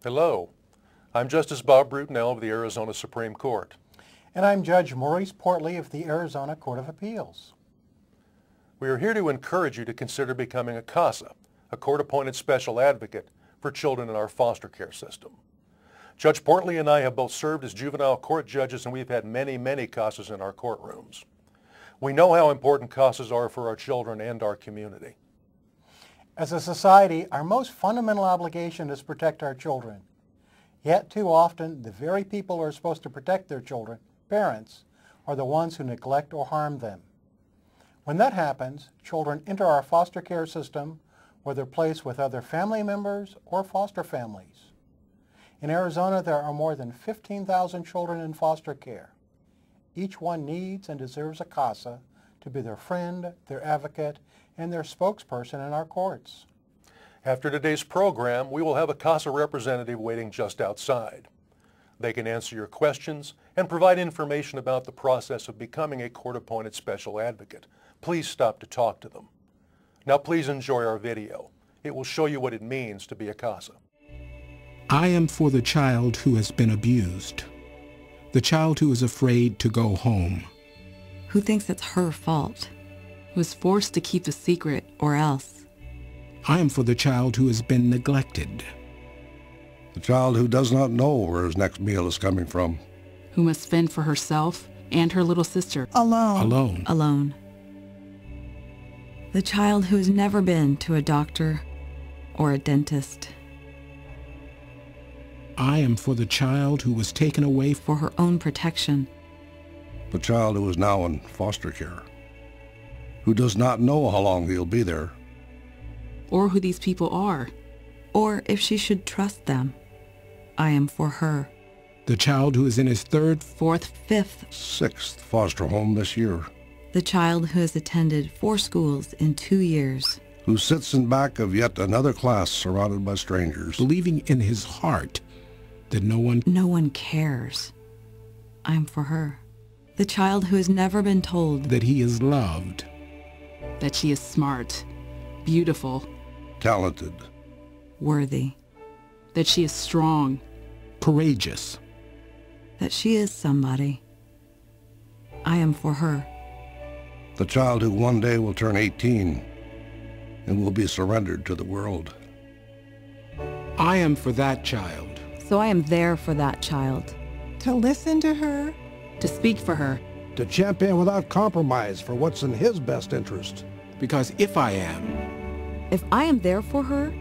Hello, I'm Justice Bob Brutinel of the Arizona Supreme Court. And I'm Judge Maurice Portley of the Arizona Court of Appeals. We are here to encourage you to consider becoming a CASA, a court-appointed special advocate for children in our foster care system. Judge Portley and I have both served as juvenile court judges, and we've had many CASAs in our courtrooms. We know how important CASAs are for our children and our community. As a society, our most fundamental obligation is to protect our children. Yet too often, the very people who are supposed to protect their children, parents, are the ones who neglect or harm them. When that happens, children enter our foster care system where they're placed with other family members or foster families. In Arizona, there are more than 15,000 children in foster care. Each one needs and deserves a CASA to be their friend, their advocate, and their spokesperson in our courts. After today's program, we will have a CASA representative waiting just outside. They can answer your questions and provide information about the process of becoming a court-appointed special advocate. Please stop to talk to them. Now please enjoy our video. It will show you what it means to be a CASA. I am for the child who has been abused, the child who is afraid to go home, who thinks it's her fault, who is forced to keep a secret or else. I am for the child who has been neglected, the child who does not know where his next meal is coming from, who must fend for herself and her little sister alone. The child who has never been to a doctor or a dentist. I am for the child who was taken away for her own protection, the child who is now in foster care, who does not know how long he'll be there, or who these people are, or if she should trust them. I am for her. The child who is in his third, fourth, fifth, sixth foster home this year. The child who has attended 4 schools in 2 years. Who sits in back of yet another class surrounded by strangers. Believing in his heart that no one cares. I'm for her. The child who has never been told that he is loved. That she is smart, beautiful, talented, worthy. That she is strong, courageous. That she is somebody. I am for her. The child who one day will turn 18 and will be surrendered to the world. I am for that child. So I am there for that child. To listen to her. To speak for her. To champion without compromise for what's in his best interest. Because if I am there for her,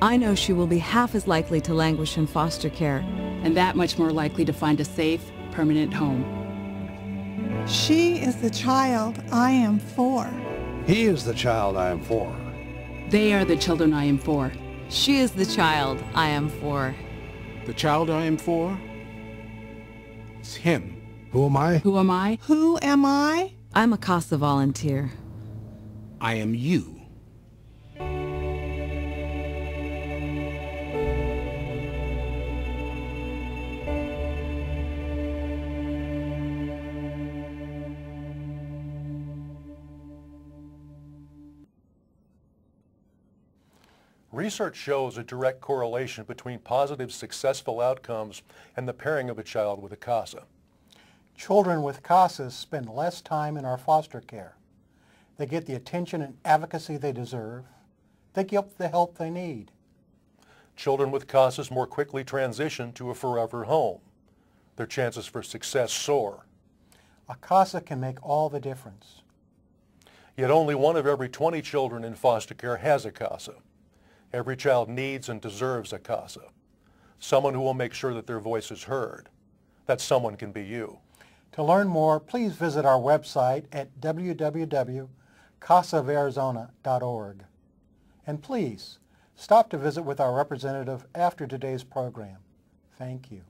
I know she will be half as likely to languish in foster care, and that much more likely to find a safe, permanent home. She is the child I am for. He is the child I am for. They are the children I am for. She is the child I am for. The child I am for is him. Who am I? Who am I? Who am I? I'm a CASA volunteer. I am you. Research shows a direct correlation between positive, successful outcomes and the pairing of a child with a CASA. Children with CASAs spend less time in our foster care. They get the attention and advocacy they deserve. They get the help they need. Children with CASAs more quickly transition to a forever home. Their chances for success soar. A CASA can make all the difference. Yet only 1 of every 20 children in foster care has a CASA. Every child needs and deserves a CASA, someone who will make sure that their voice is heard. That someone can be you. To learn more, please visit our website at www.casaofarizona.org. And please, stop to visit with our representative after today's program. Thank you.